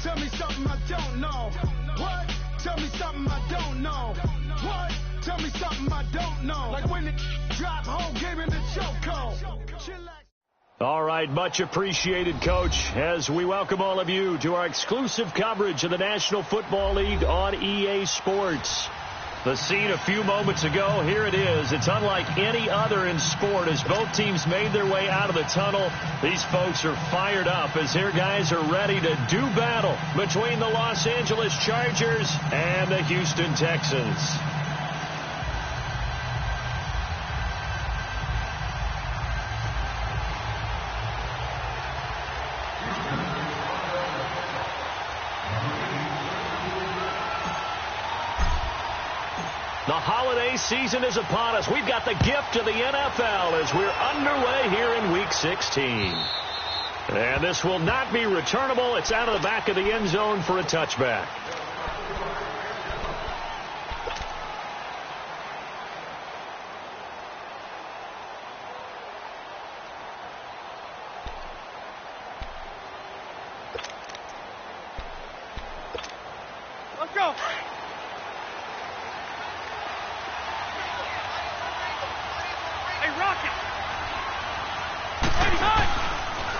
Tell me something I don't know. What? Tell me something I don't know. What? Tell me something I don't know. Like when it drop, whole game in the chokehold. All right, much appreciated, Coach, as we welcome all of you to our exclusive coverage of the National Football League on EA Sports. The scene a few moments ago, here it is. It's unlike any other in sport as both teams made their way out of the tunnel. These folks are fired up as their guys are ready to do battle between the Los Angeles Chargers and the Houston Texans. The holiday season is upon us. We've got the gift of the NFL as we're underway here in Week 16. And this will not be returnable. It's out of the back of the end zone for a touchback. Let's go.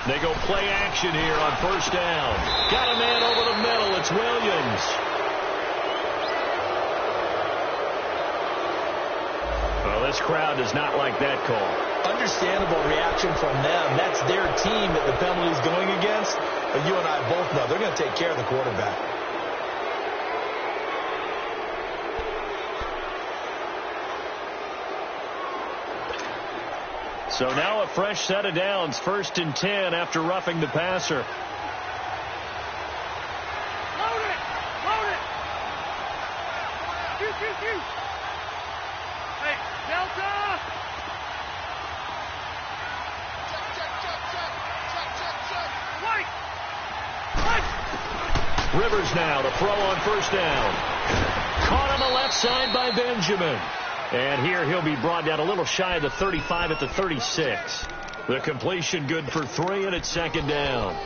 They go play action here on first down. Got a man over the middle. It's Williams. Well, this crowd does not like that call. Understandable reaction from them. That's their team that the penalty is going against. But you and I both know they're going to take care of the quarterback. So now a fresh set of downs, 1st and 10 after roughing the passer. Load it! Load it! Shoot! Hey, Delta! Check! Rivers now, the throw on first down. Caught on the left side by Benjamin. And here he'll be brought down a little shy of the 35 at the 36. The completion good for 3, and it's 2nd down.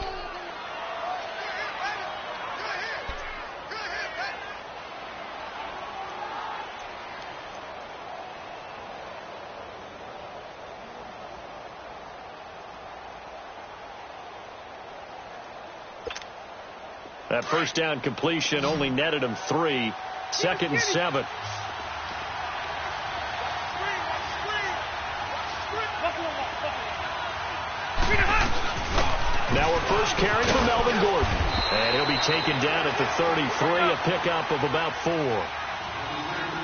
That first down completion only netted him 3. 2nd and 7. Now we're first carrying for Melvin Gordon. And he'll be taken down at the 33, a pickup of about 4.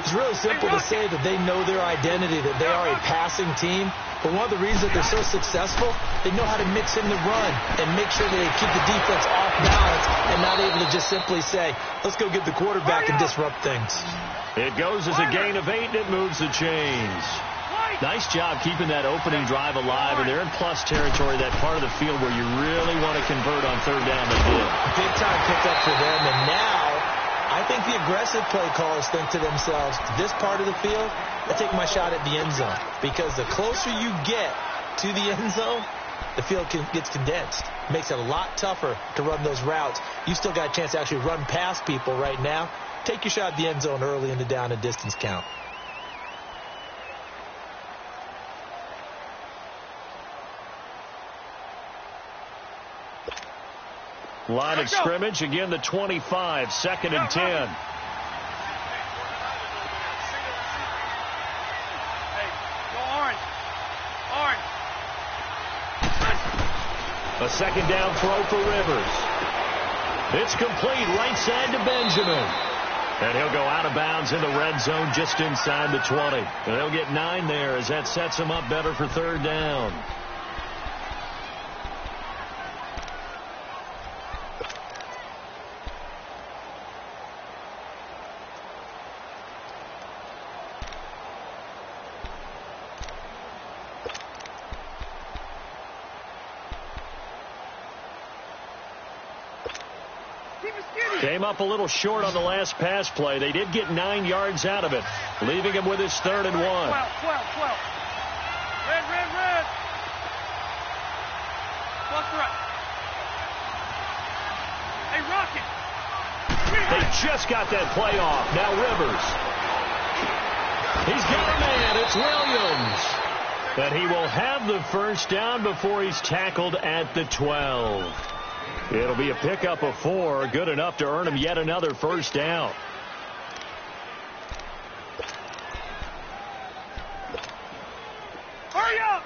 It's really simple to say that they know their identity, that they are a passing team. But one of the reasons that they're so successful, they know how to mix in the run and make sure that they keep the defense off balance and not able to just simply say, let's go get the quarterback and disrupt things. It goes as a gain of 8, and it moves the chains. Nice job keeping that opening drive alive, and they're in plus territory, that part of the field where you really want to convert on 3rd down. They did. Big time pickup for them, and now I think the aggressive play callers think to themselves, this part of the field, I take my shot at the end zone, because the closer you get to the end zone, the field gets condensed. Makes it a lot tougher to run those routes. You still got a chance to actually run past people right now. Take your shot at the end zone early in the down and distance count. Line of scrimmage, again the 25, 2nd and 10. A 2nd down throw for Rivers. It's complete, right side to Benjamin. And he'll go out of bounds in the red zone just inside the 20. And they'll get 9 there as that sets them up better for 3rd down. Came up a little short on the last pass play. They did get 9 yards out of it, leaving him with his 3rd and 1. 12. Red. Plus right. Hey, Rocket. just got that play off. Now Rivers. He's got a man. It's Williams. And he will have the first down before he's tackled at the 12. It'll be a pickup of 4. Good enough to earn him yet another first down. Hurry up!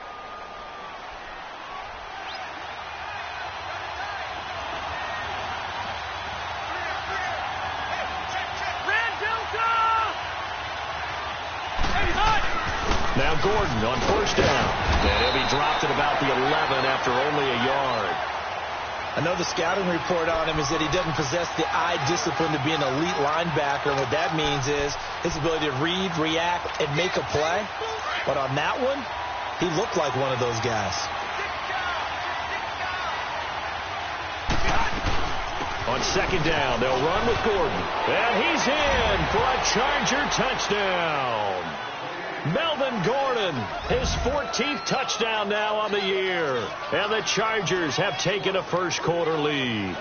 Now Gordon on first down. And he'll be dropped at about the 11 after only a yard. I know the scouting report on him is that he doesn't possess the eye discipline to be an elite linebacker. And what that means is his ability to read, react, and make a play. But on that one, he looked like one of those guys. On second down, they'll run with Gordon. And he's in for a Charger touchdown. Melvin Gordon, his 14th touchdown now on the year. And the Chargers have taken a first-quarter lead.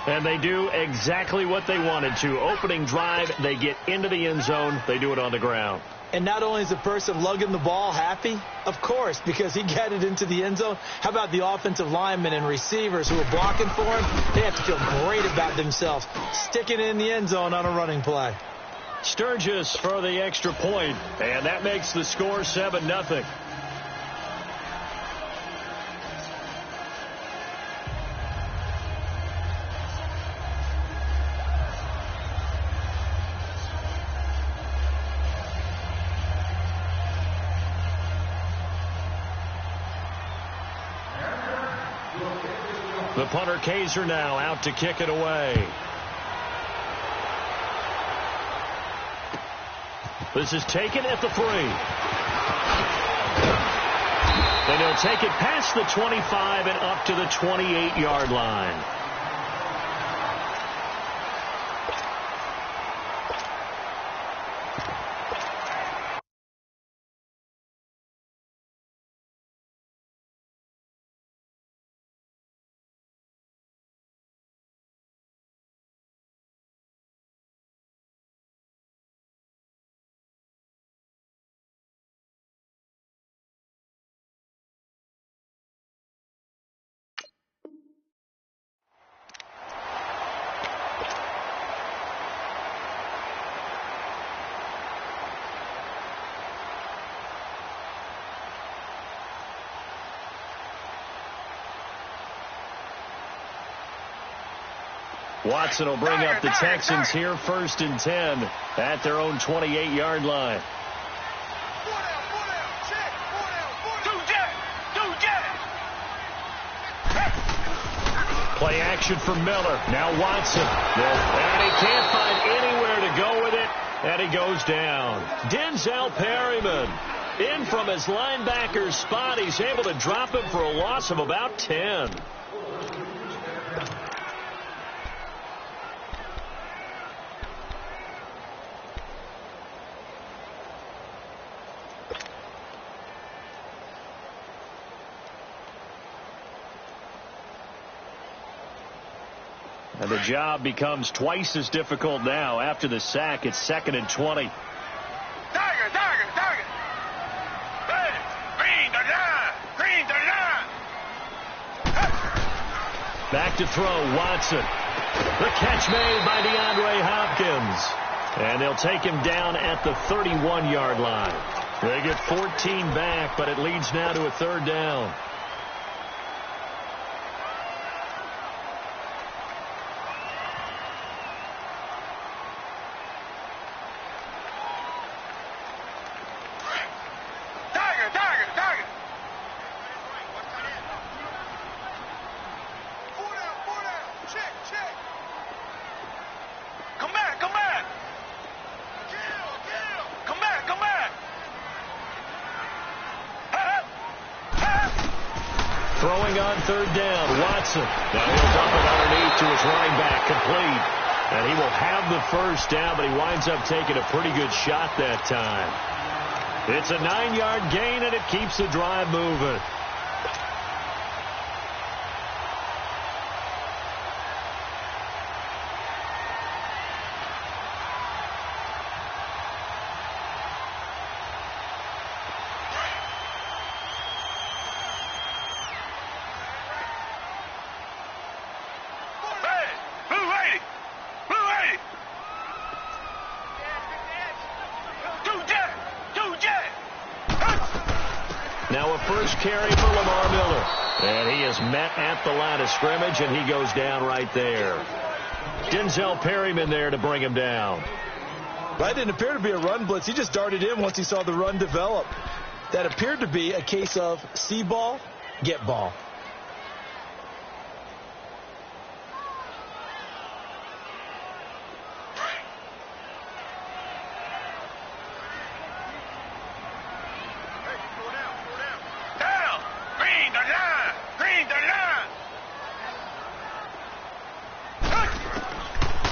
And they do exactly what they wanted to. Opening drive, they get into the end zone. They do it on the ground. And not only is the person lugging the ball happy, of course, because he got it into the end zone. How about the offensive linemen and receivers who are blocking for him? They have to feel great about themselves, sticking it in the end zone on a running play. Sturgis for the extra point, and that makes the score 7-0. The punter Kaiser now out to kick it away. This is taken at the 3. And he'll take it past the 25 and up to the 28-yard line. Watson will bring up the Texans here, 1st and 10 at their own 28-yard line. Play action for Miller. Now Watson. And he can't find anywhere to go with it, and he goes down. Denzel Perryman in from his linebacker spot. He's able to drop him for a loss of about 10. And the job becomes twice as difficult now after the sack. It's 2nd and 20. Tiger. Hey, green the line. Back to throw, Watson. The catch made by DeAndre Hopkins. And they'll take him down at the 31-yard line. They get 14 back, but it leads now to a 3rd down. Throwing on 3rd down, Watson. Now he'll dump it underneath to his running back, complete. And he will have the first down, but he winds up taking a pretty good shot that time. It's a 9-yard gain, and it keeps the drive moving. first carry for Lamar Miller. And he is met at the line of scrimmage, and he goes down right there. Denzel Perryman there to bring him down. That didn't appear to be a run blitz. He just darted in once he saw the run develop. That appeared to be a case of see ball, get ball.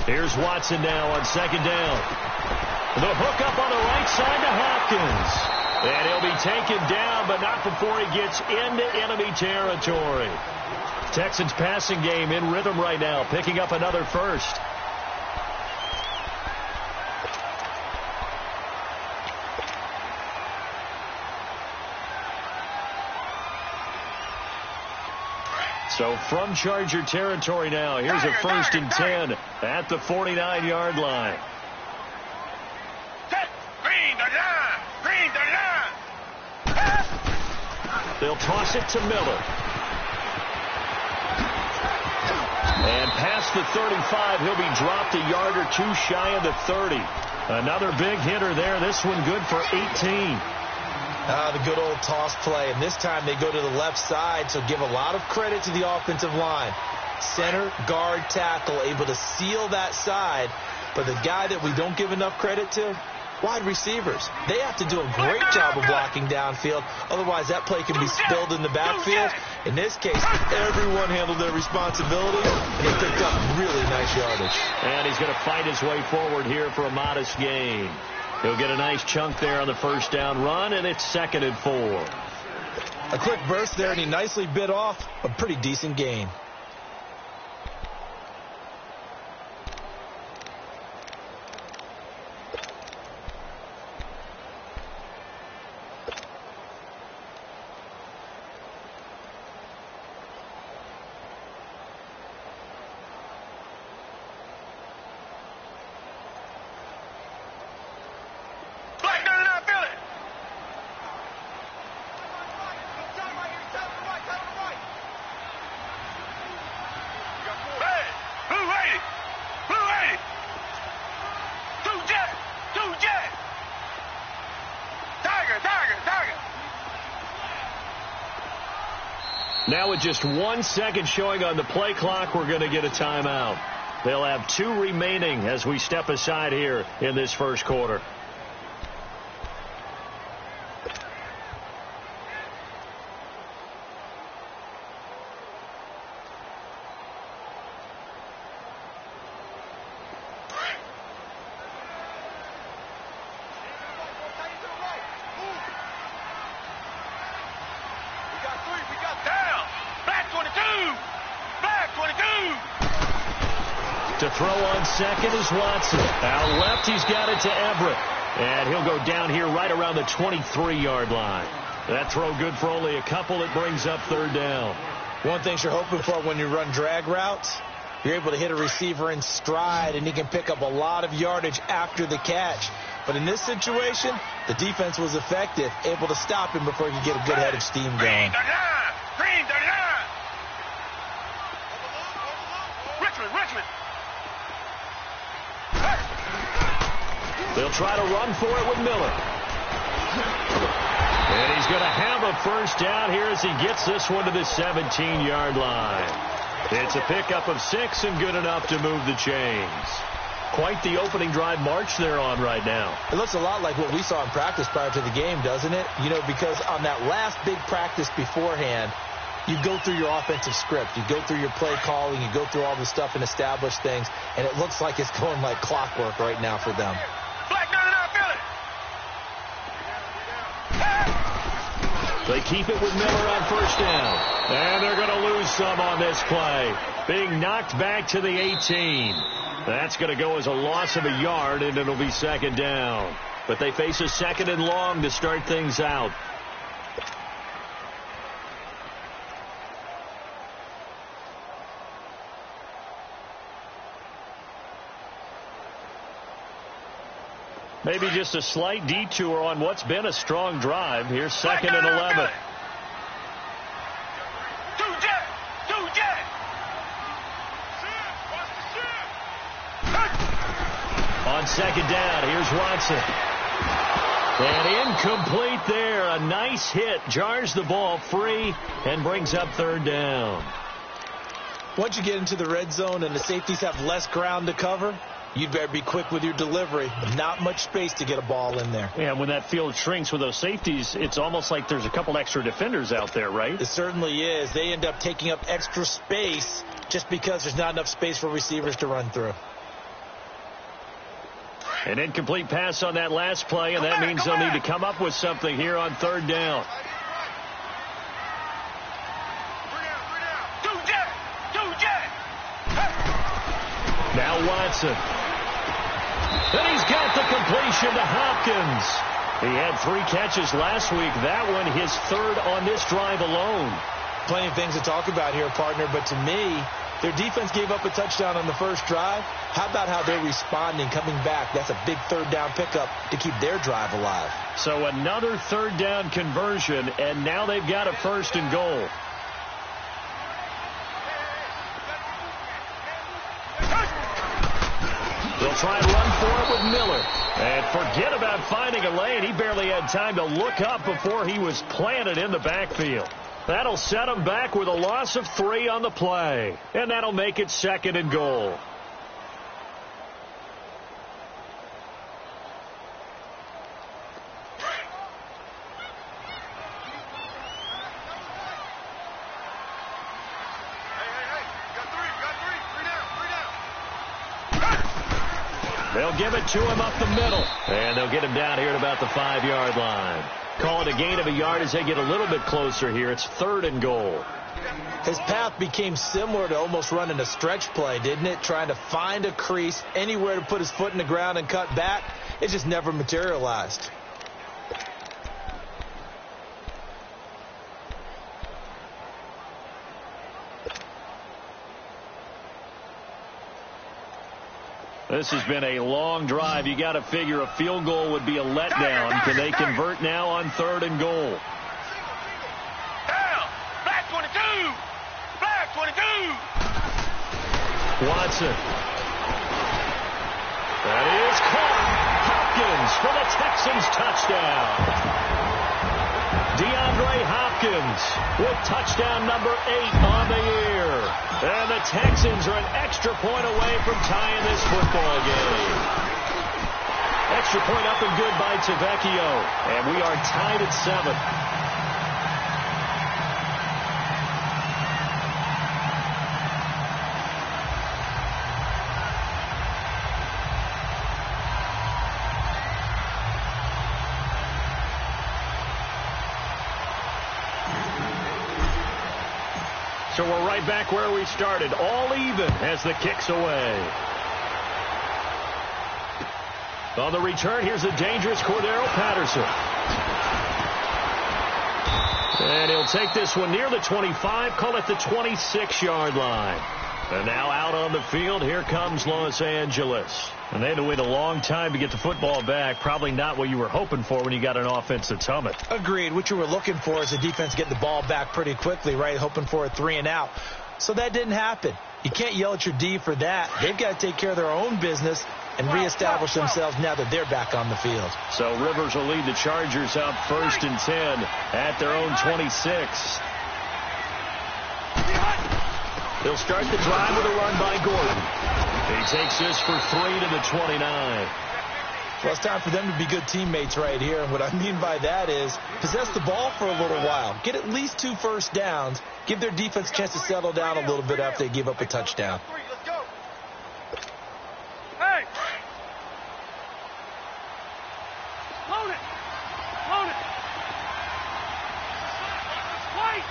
Here's Watson now on second down. The hook up on the right side to Hopkins. And he'll be taken down, but not before he gets into enemy territory. Texans passing game in rhythm right now, picking up another first. So from Charger territory now, here's a 1st and 10 at the 49-yard line. They'll toss it to Miller. And past the 35, he'll be dropped a yard or two shy of the 30. Another big hitter there. This one good for 18. The good old toss play, and this time they go to the left side, so give a lot of credit to the offensive line. Center, guard, tackle, able to seal that side, but the guy that we don't give enough credit to, wide receivers. They have to do a great job of blocking downfield, otherwise that play can be spilled in the backfield. In this case, everyone handled their responsibility, and they picked up really nice yardage. And he's going to fight his way forward here for a modest gain. He'll get a nice chunk there on the first down run, and it's 2nd and 4. A quick burst there, and he nicely bit off a pretty decent gain. Now with just 1 second showing on the play clock, we're going to get a timeout. They'll have 2 remaining as we step aside here in this first quarter. To throw on second is Watson. Out left, he's got it to Everett. And he'll go down here right around the 23-yard line. That throw good for only a couple. It brings up 3rd down. One thing you're hoping for when you run drag routes, you're able to hit a receiver in stride, and he can pick up a lot of yardage after the catch. But in this situation, the defense was effective, able to stop him before he could get a good head of steam going. Richmond. They'll try to run for it with Miller. And he's going to have a first down here as he gets this one to the 17-yard line. It's a pickup of 6 and good enough to move the chains. Quite the opening drive march they're on right now. It looks a lot like what we saw in practice prior to the game, doesn't it? You know, because on that last big practice beforehand, you go through your offensive script. You go through your play calling. You go through all the stuff and establish things. And it looks like it's going like clockwork right now for them. They keep it with Miller on first down. And they're going to lose some on this play. Being knocked back to the 18. That's going to go as a loss of a yard, and it'll be 2nd down. But they face a 2nd and long to start things out. Maybe just a slight detour on what's been a strong drive. Here's 2nd and 11. On second down, here's Watson. And incomplete there. A nice hit. Jars the ball free and brings up third down. Once you get into the red zone and the safeties have less ground to cover, you'd better be quick with your delivery. Not much space to get a ball in there. Yeah, when that field shrinks with those safeties, it's almost like there's a couple extra defenders out there, right? It certainly is. They end up taking up extra space just because there's not enough space for receivers to run through. An incomplete pass on that last play, and that means they'll need to come up with something here on third down. Now Watson. And he's got the completion to Hopkins. He had 3 catches last week. That one his third on this drive alone. Plenty of things to talk about here, partner, but to me, their defense gave up a touchdown on the first drive. How about how they're responding, coming back? That's a big third down pickup to keep their drive alive. So another third down conversion, and now they've got a first and goal. They'll try and run for it with Miller. And forget about finding a lane. He barely had time to look up before he was planted in the backfield. That'll set him back with a loss of 3 on the play. And that'll make it second and goal. They'll give it to him up the middle. And they'll get him down here at about the 5-yard line. Call it a gain of a yard as they get a little bit closer here. It's third and goal. His path became similar to almost running a stretch play, didn't it? Trying to find a crease, anywhere to put his foot in the ground and cut back. It just never materialized. This has been a long drive. You got to figure a field goal would be a letdown. Can they convert now on third and goal? Down. Black 22. Black 22. Watson. That is caught. Hopkins for the Texans touchdown. DeAndre Hopkins with touchdown number 8 on the year. And the Texans are an extra point away from tying this football game. Extra point up and good by Tavecchio. And we are tied at 7. So we're right back where we started. All even as the kick's away. On the return, here's the dangerous Cordero Patterson. And he'll take this one near the 25, call it the 26-yard line. And now out on the field, here comes Los Angeles. And they had to wait a long time to get the football back. Probably not what you were hoping for when you got an offense that's humming. Agreed. What you were looking for is the defense getting the ball back pretty quickly, right? Hoping for a 3 and out. So that didn't happen. You can't yell at your D for that. They've got to take care of their own business and reestablish themselves now that they're back on the field. So Rivers will lead the Chargers out 1st and 10 at their own 26. They'll start the drive with a run by Gordon. He takes this for 3 to the 29. Well, it's time for them to be good teammates right here. And what I mean by that is possess the ball for a little while. Get at least 2 first downs. Give their defense a chance to settle down a little bit after they give up a touchdown. Hey! Load it! Load it! Wait!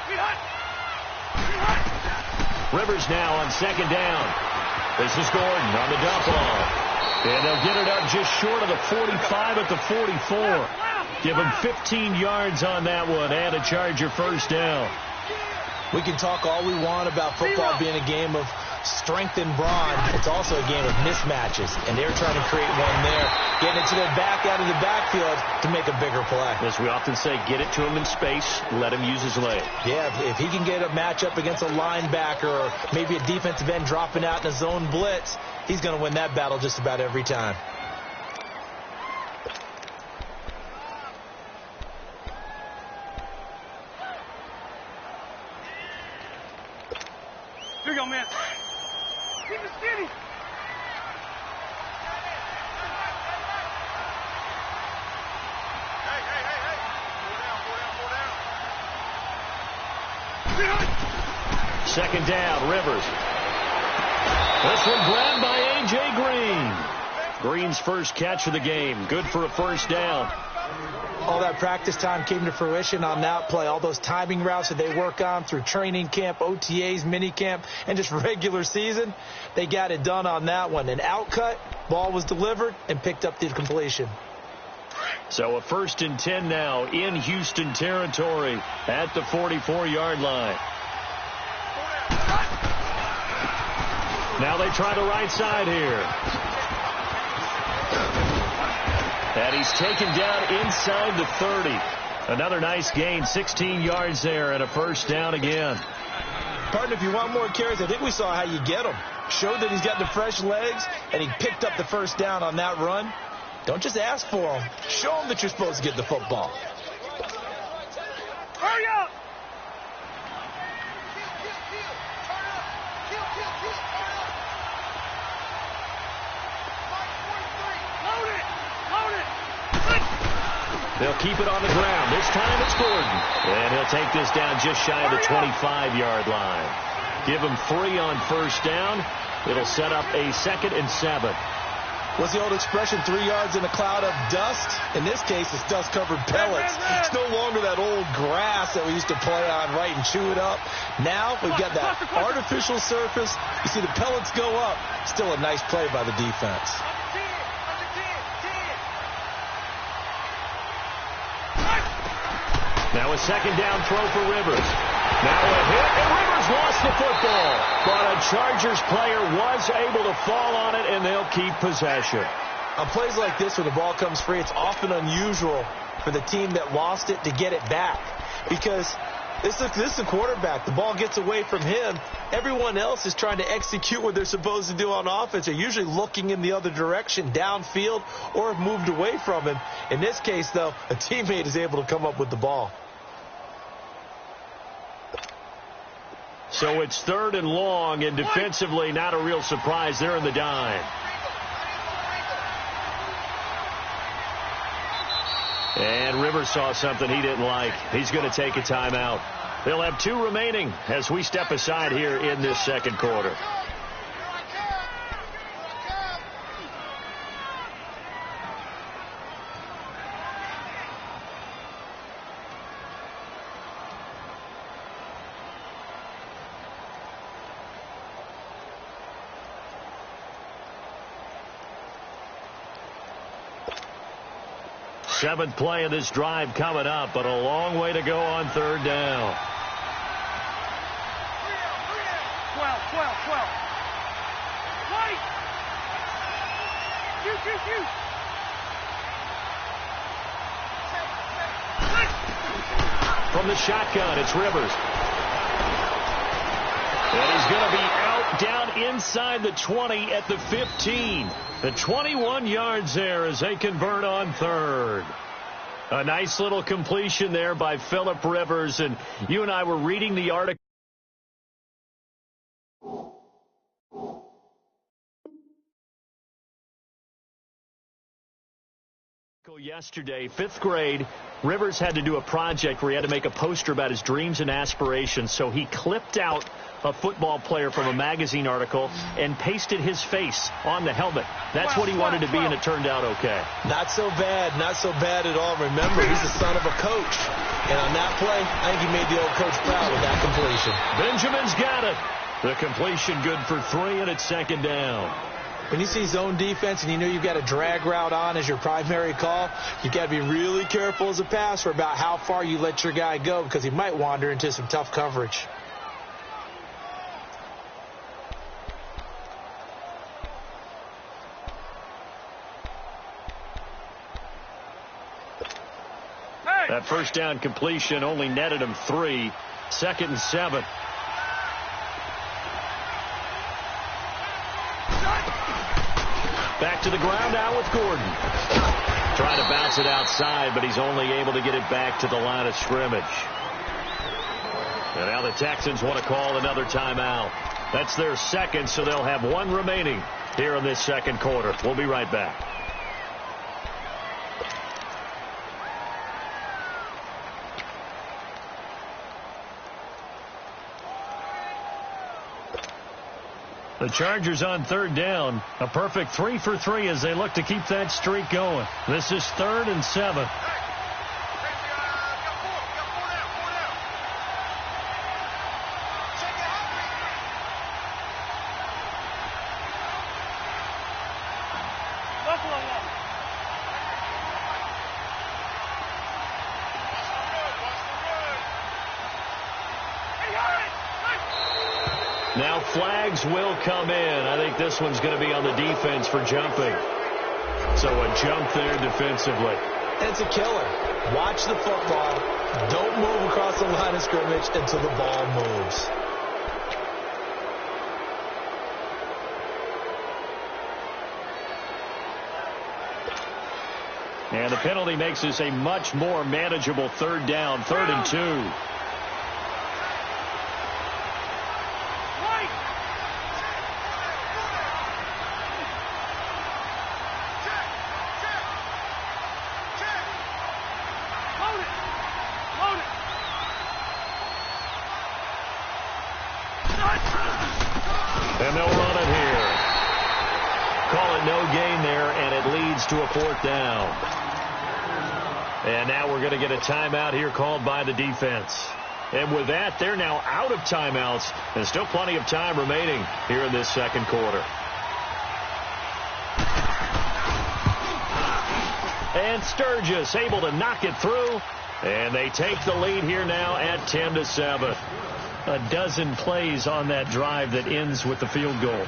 Be hot! Rivers now on 2nd down. This is Gordon on the dump off. And they'll get it up just short of the 45 at the 44. Give him 15 yards on that one and a Charger first down. We can talk all we want about football being a game of strength and brawn. It's also a game of mismatches, and they're trying to create one there, getting it to their back out of the backfield to make a bigger play. As we often say, get it to him in space, let him use his leg. Yeah, if he can get a matchup against a linebacker or maybe a defensive end dropping out in a zone blitz, he's going to win that battle just about every time. Here you go, man. Keep it steady. Second down, Rivers. This one grabbed by A.J. Green. Green's first catch of the game. Good for a first down. All that practice time came to fruition on that play. All those timing routes that they work on through training camp, OTAs, mini camp, and just regular season, they got it done on that one. An outcut, ball was delivered, and picked up the completion. So a 1st and 10 now in Houston territory at the 44-yard line. Now they try the right side here. And he's taken down inside the 30. Another nice gain, 16 yards there, and a first down again. Partner, if you want more carries, I think we saw how you get him. Showed that he's got the fresh legs, and he picked up the first down on that run. Don't just ask for him. Show him that you're supposed to get the football. Hurry up! They'll keep it on the ground. This time it's Gordon. And he'll take this down just shy of the 25-yard line. Give him 3 on first down. It'll set up a 2nd and 7. What's the old expression, 3 yards in a cloud of dust? In this case, it's dust-covered pellets. It's no longer that old grass that we used to play on, right, and chew it up. Now we've got that artificial surface. You see the pellets go up. Still a nice play by the defense. Now a 2nd down throw for Rivers. Now a hit, and Rivers lost the football. But a Chargers player was able to fall on it, and they'll keep possession. On plays like this where the ball comes free, it's often unusual for the team that lost it to get it back. Because this is the quarterback. The ball gets away from him. Everyone else is trying to execute what they're supposed to do on offense. They're usually looking in the other direction, downfield, or have moved away from him. In this case, though, a teammate is able to come up with the ball. So it's 3rd and long, and defensively not a real surprise. They're in the dime. And Rivers saw something he didn't like. He's going to take a timeout. They'll have 2 remaining as we step aside here in this 2nd quarter. Seventh play of this drive coming up, but a long way to go on 3rd down. 12. White! Shoot! From the shotgun, it's Rivers. And he's going to be out down inside the 20 at the 15. The 21 yards there as they convert on 3rd. A nice little completion there by Phillip Rivers. And you and I were reading the article yesterday. 5th grade, Rivers had to do a project where he had to make a poster about his dreams and aspirations. So he clipped out a football player from a magazine article and pasted his face on the helmet. That's what he wanted to be, and it turned out okay. Not so bad at all. Remember, he's the son of a coach. And on that play, I think he made the old coach proud with that completion. Benjamin's got it. The completion good for 3, and it's 2nd down. When you see zone defense and you know you've got a drag route on as your primary call, you got to be really careful as a passer about how far you let your guy go because he might wander into some tough coverage. That first down completion only netted him 3. 2nd and 7. Back to the ground now with Gordon. Trying to bounce it outside, but he's only able to get it back to the line of scrimmage. And now the Texans want to call another timeout. That's their second, so they'll have 1 remaining here in this second quarter. We'll be right back. The Chargers on 3rd down. A perfect 3 for 3 as they look to keep that streak going. This is 3rd and 7. Now flags will come in. I think this one's going to be on the defense for jumping. So a jump there defensively. It's a killer. Watch the football. Don't move across the line of scrimmage until the ball moves. And the penalty makes this a much more manageable 3rd down, 3rd and 2. And they'll run it here. Call it no gain there, and it leads to a 4th down. And now we're going to get a timeout here called by the defense. And with that, they're now out of timeouts. There's still plenty of time remaining here in this second quarter. And Sturgis able to knock it through. And they take the lead here now at 10-7. A dozen plays on that drive that ends with the field goal.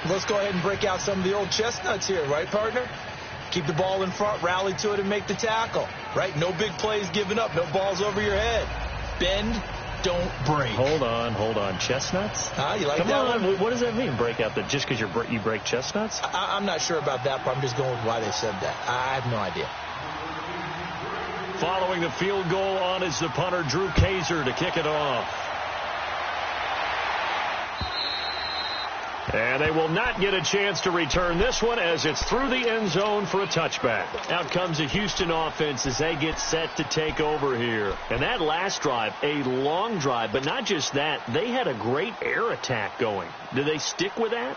Let's go ahead and break out some of the old chestnuts here, right, partner? Keep the ball in front, rally to it, and make the tackle, right? No big plays given up, no balls over your head. Bend, don't break. Hold on. Chestnuts? You like Come that on. one? What does that mean, break out? That just because you break chestnuts? I'm not sure about that, but I'm just going with why they said that. I have no idea. Following the field goal on is the punter, Drew Kaiser, to kick it off. And they will not get a chance to return this one as it's through the end zone for a touchback. Out comes the Houston offense as they get set to take over here. And that last drive, a long drive, but not just that, they had a great air attack going. Do they stick with that?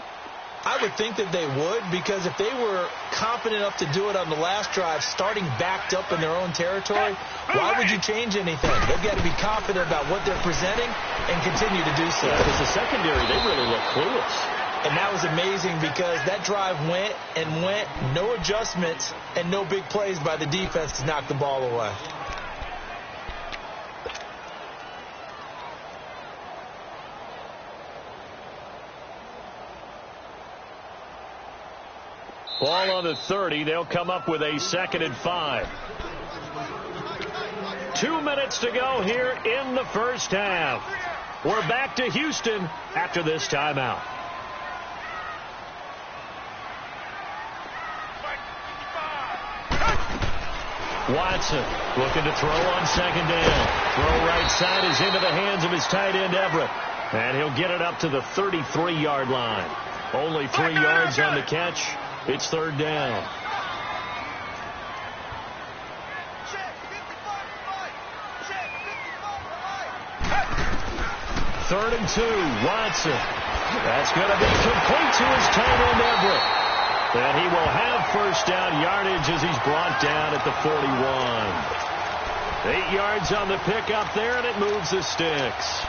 I would think that they would, because if they were confident enough to do it on the last drive, starting backed up in their own territory, why would you change anything? They've got to be confident about what they're presenting and continue to do so. Yeah, because the secondary, they really look clueless. And that was amazing because that drive went and went, no adjustments and no big plays by the defense to knock the ball away. Ball on the 30. They'll come up with a 2nd and 5. 2 minutes to go here in the first half. We're back to Houston after this timeout. Watson looking to throw on 2nd down. Throw right side is into the hands of his tight end, Everett. And he'll get it up to the 33-yard line. Only 3 yards on the catch. It's 3rd down. Third and 2. Watson. That's going to be complete to his tight end, Everett. And he will have first down yardage as he's brought down at the 41. 8 yards on the pickup there, and it moves the sticks.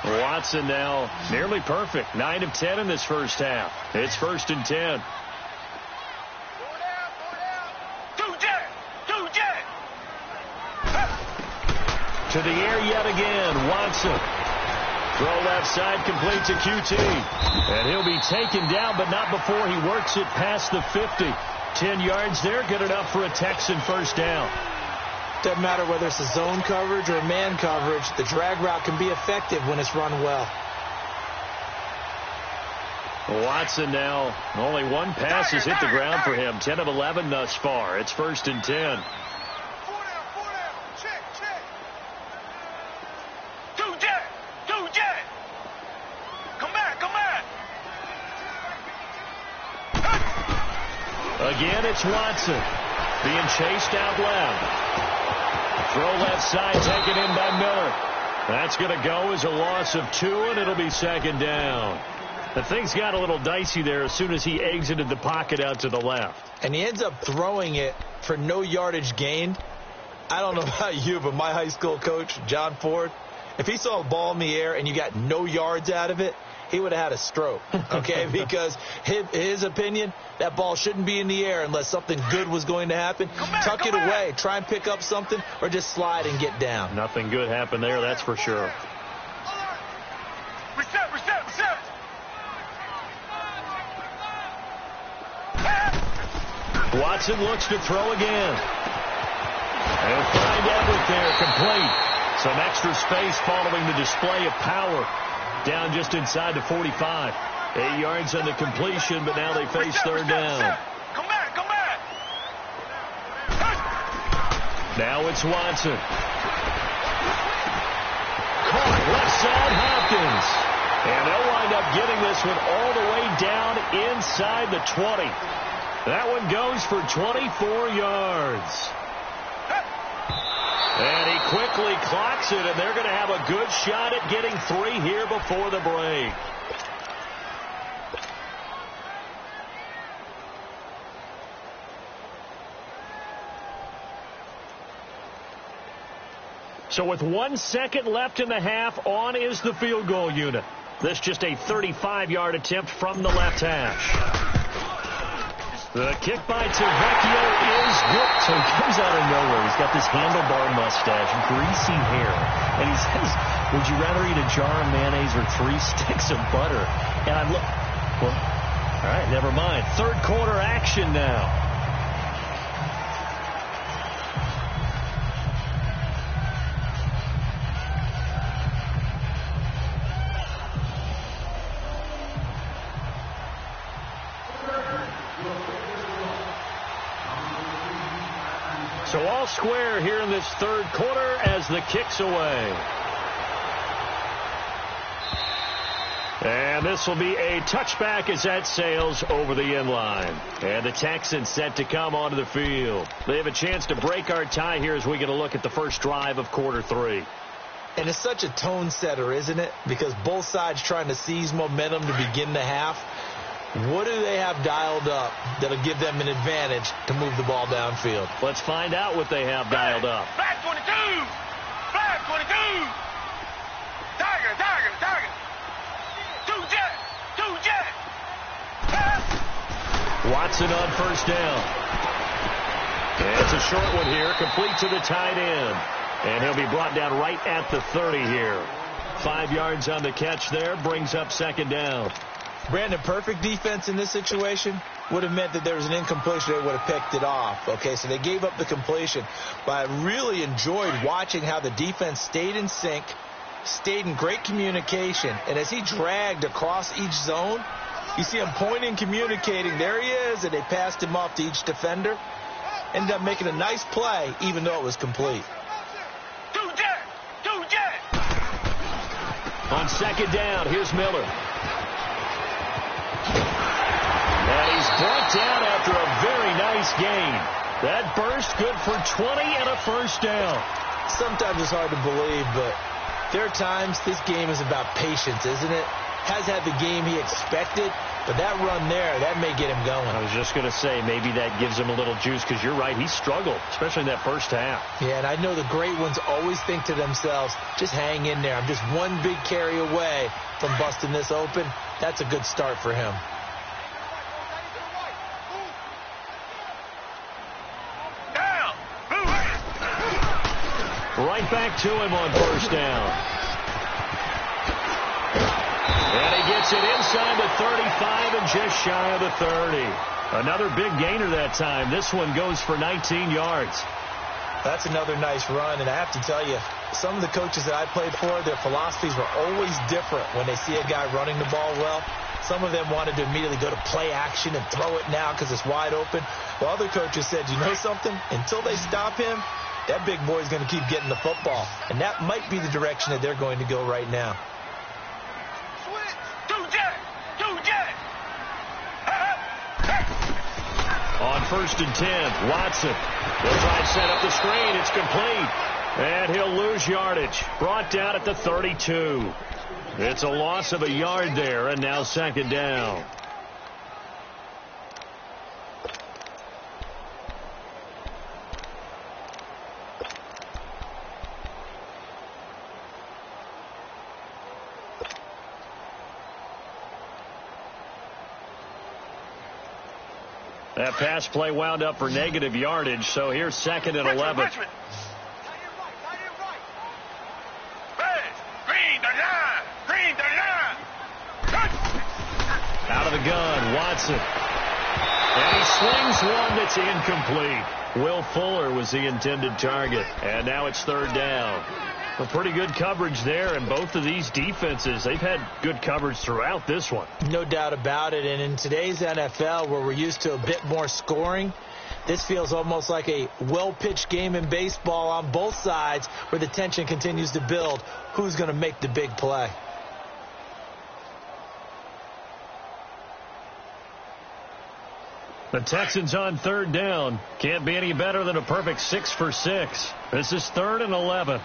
Watson now nearly perfect. 9 of 10 in this first half. It's 1st and 10. To the air yet again. Watson. Throw left side, complete to QT. And he'll be taken down, but not before he works it past the 50. 10 yards there, good enough for a Texan first down. Doesn't matter whether it's a zone coverage or man coverage, the drag route can be effective when it's run well. Watson now, only one pass has hit the ground for him. 10 of 11 thus far. It's 1st and 10. Again, it's Watson being chased out left. Throw left side, taken in by Miller. That's going to go as a loss of 2, and it'll be 2nd down. The things got a little dicey there as soon as he exited the pocket out to the left. And he ends up throwing it for no yardage gain. I don't know about you, but my high school coach, John Ford, if he saw a ball in the air and you got no yards out of it, he would have had a stroke, okay? Because his opinion, that ball shouldn't be in the air unless something good was going to happen. Tuck it away, try and pick up something, or just slide and get down. Nothing good happened there, that's for sure. Reset. Watson looks to throw again. And find Everett there, complete. Some extra space following the display of power. Down just inside the 45. 8 yards on the completion, but now they face 3rd down. Come back. Now it's Watson. Caught left side, Hopkins. And they'll wind up getting this one all the way down inside the 20. That one goes for 24 yards. And he quickly clocks it, and they're going to have a good shot at getting 3 here before the break. So with 1 second left in the half, on is the field goal unit. This just a 35-yard attempt from the left hash. The kick by Tavecchio is good. So he comes out of nowhere. He's got this handlebar mustache, greasy hair. And he says, would you rather eat a jar of mayonnaise or 3 sticks of butter? And I'm well, all right, never mind. 3rd quarter action now. So all square here in this 3rd quarter as the kick's away. And this will be a touchback as that sails over the end line. And the Texans set to come onto the field. They have a chance to break our tie here as we get a look at the first drive of quarter 3. And it's such a tone setter, isn't it? Because both sides trying to seize momentum to begin the half. What do they have dialed up that'll give them an advantage to move the ball downfield? Let's find out what they have dialed up. Flag 22. Flag 22. Tiger. 2 jet. Watson on first down. And it's a short one here, complete to the tight end. And he'll be brought down right at the 30 here. 5 yards on the catch there, brings up 2nd down. Brandon, perfect defense in this situation would have meant that there was an incompletion. They would have picked it off. Okay, so they gave up the completion. But I really enjoyed watching how the defense stayed in sync, stayed in great communication. And as he dragged across each zone, you see him pointing, communicating. There he is, and they passed him off to each defender. Ended up making a nice play, even though it was complete. 2 jet. On 2nd down, here's Miller. And he's brought down after a very nice gain. That burst good for 20 and a first down. Sometimes it's hard to believe, but there are times this game is about patience, isn't it? Has had the game he expected, but that run there, that may get him going. I was just going to say, maybe that gives him a little juice, because you're right, he struggled, especially in that first half. Yeah, and I know the great ones always think to themselves, just hang in there. I'm just one big carry away from busting this open. That's a good start for him. right back to him on first down. And he gets it inside the 35 and just shy of the 30. Another big gainer that time. This one goes for 19 yards. That's another nice run, and I have to tell you, some of the coaches that I played for, their philosophies were always different when they see a guy running the ball well. Some of them wanted to immediately go to play action and throw it now because it's wide open. While other coaches said, you know something? Until they stop him, that big boy's going to keep getting the football. And that might be the direction that they're going to go right now. On first and 10, Watson. He'll try to set up the screen. It's complete. And he'll lose yardage. Brought down at the 32. It's a loss of a yard there, and now second down. That pass play wound up for negative yardage, so here's second and 11. Out of the gun, Watson. And he swings one that's incomplete. Will Fuller was the intended target, and now it's third down. Well, pretty good coverage there, and both of these defenses, they've had good coverage throughout this one. No doubt about it, and in today's NFL, where we're used to a bit more scoring, this feels almost like a well-pitched game in baseball on both sides where the tension continues to build. Who's going to make the big play? The Texans on third down. Can't be any better than a perfect 6 for 6. This is third and 11.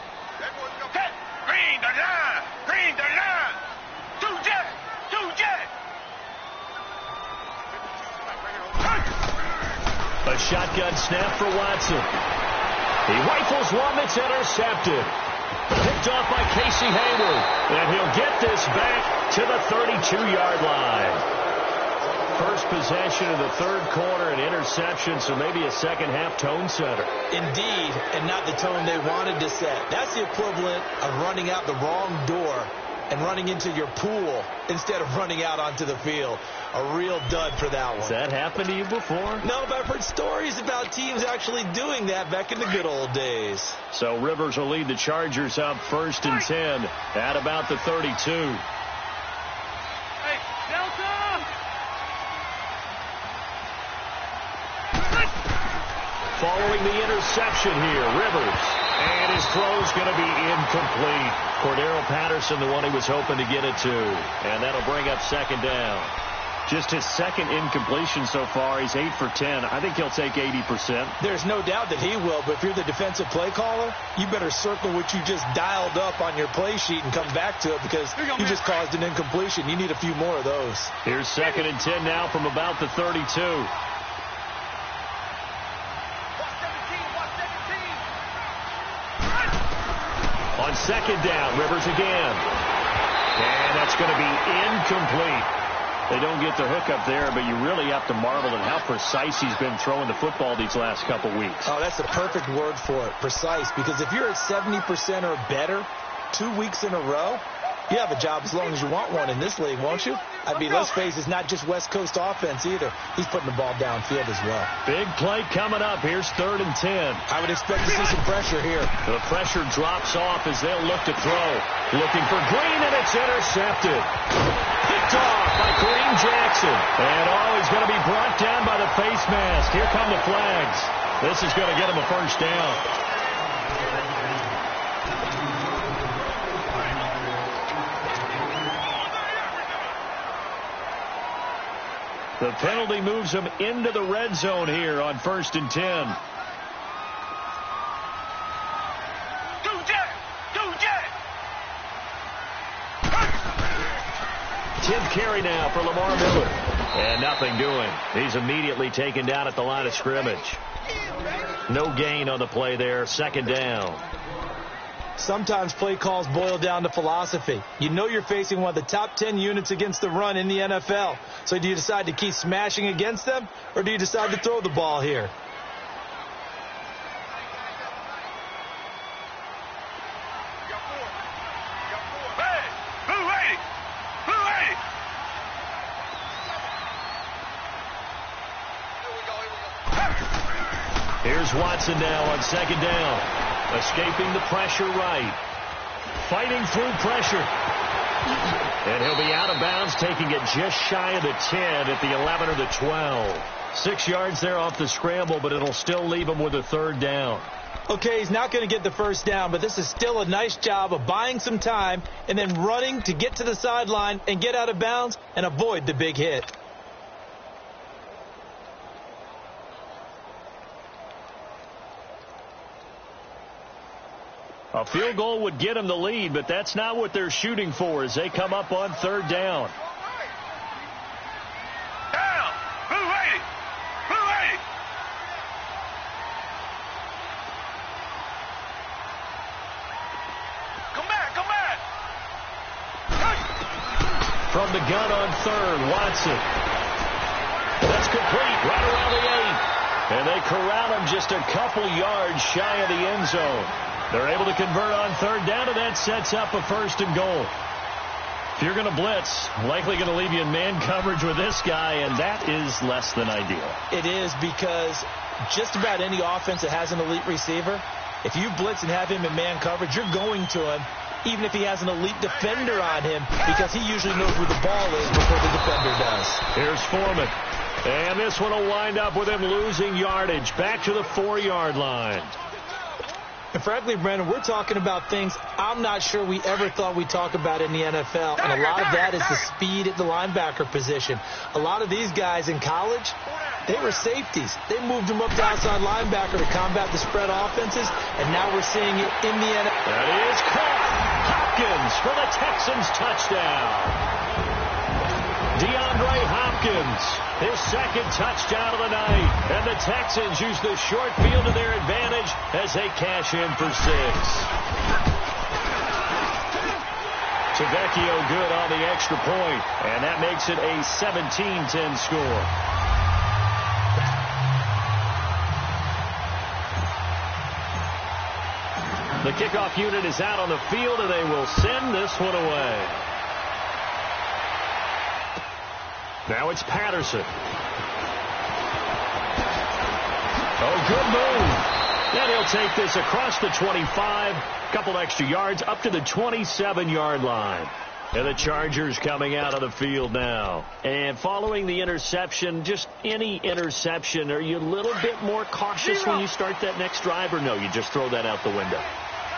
A shotgun snap for Watson. He rifles one that's intercepted. Picked off by Casey Hayward. And he'll get this back to the 32-yard line. First possession of the third quarter, an interception, so maybe a second-half tone setter. Indeed, and not the tone they wanted to set. That's the equivalent of running out the wrong door and running into your pool instead of running out onto the field. A real dud for that one. Has that happened to you before? No, but I've heard stories about teams actually doing that back in the good old days. So Rivers will lead the Chargers up first and 10 at about the 32. Following the interception here, Rivers. And his throw's going to be incomplete. Cordero Patterson, the one he was hoping to get it to. And that'll bring up second down. Just his second incompletion so far. He's 8 for 10. I think he'll take 80%. There's no doubt that he will, but if you're the defensive play caller, you better circle what you just dialed up on your play sheet and come back to it because you just caused an incompletion. You need a few more of those. Here's second and 10 now from about the 32. On second down, Rivers again. And that's going to be incomplete. They don't get the hook up there, but you really have to marvel at how precise he's been throwing the football these last couple weeks. Oh, that's the perfect word for it, precise, because if you're at 70% or better 2 weeks in a row, you have a job as long as you want one in this league, won't you? I mean, let's face it, it's not just West Coast offense either. He's putting the ball downfield as well. Big play coming up. Here's third and 10. I would expect to see some pressure here. The pressure drops off as they'll look to throw. Looking for Green, and it's intercepted. Picked off by Kareem Jackson. And he's going to be brought down by the face mask. Here come the flags. This is going to get him a first down. The penalty moves him into the red zone here on first and 10. Tenth carry now for Lamar Miller. And nothing doing. He's immediately taken down at the line of scrimmage. No gain on the play there. Second down. Sometimes play calls boil down to philosophy. You know you're facing one of the top 10 units against the run in the NFL. So do you decide to keep smashing against them, or do you decide to throw the ball here? Here's Watson now on second down. Escaping the pressure right. Fighting through pressure. And he'll be out of bounds, taking it just shy of the 10 at the 11 or the 12. 6 yards there off the scramble, but it'll still leave him with a third down. Okay, he's not going to get the first down, but this is still a nice job of buying some time and then running to get to the sideline and get out of bounds and avoid the big hit. A field goal would get them the lead, but that's not what they're shooting for as they come up on third down. Down! Blue 80! Blue 80! Come back! Come back! From the gun on third, Watson. That's complete right around the 8. And they corral him just a couple yards shy of the end zone. They're able to convert on third down, and that sets up a first and goal. If you're going to blitz, likely going to leave you in man coverage with this guy, and that is less than ideal. It is, because just about any offense that has an elite receiver, if you blitz and have him in man coverage, you're going to him, even if he has an elite defender on him, because he usually knows where the ball is before the defender does. Here's Foreman. And this one will wind up with him losing yardage back to the 4-yard line. And frankly, Brandon, we're talking about things I'm not sure we ever thought we'd talk about in the NFL. And a lot of that is the speed at the linebacker position. A lot of these guys in college, they were safeties. They moved them up to outside linebacker to combat the spread offenses. And now we're seeing it in the NFL. That is caught. Hopkins for the Texans touchdown. DeAndre Hopkins, his second touchdown of the night. And the Texans use the short field to their advantage as they cash in for 6. Tavecchio good on the extra point, and that makes it a 17-10 score. The kickoff unit is out on the field, and they will send this one away. Now it's Patterson. Oh, good move. Then he'll take this across the 25. Couple extra yards up to the 27-yard line. And the Chargers coming out of the field now. And following the interception, just any interception, are you a little bit more cautious when you start that next drive, or no, you just throw that out the window?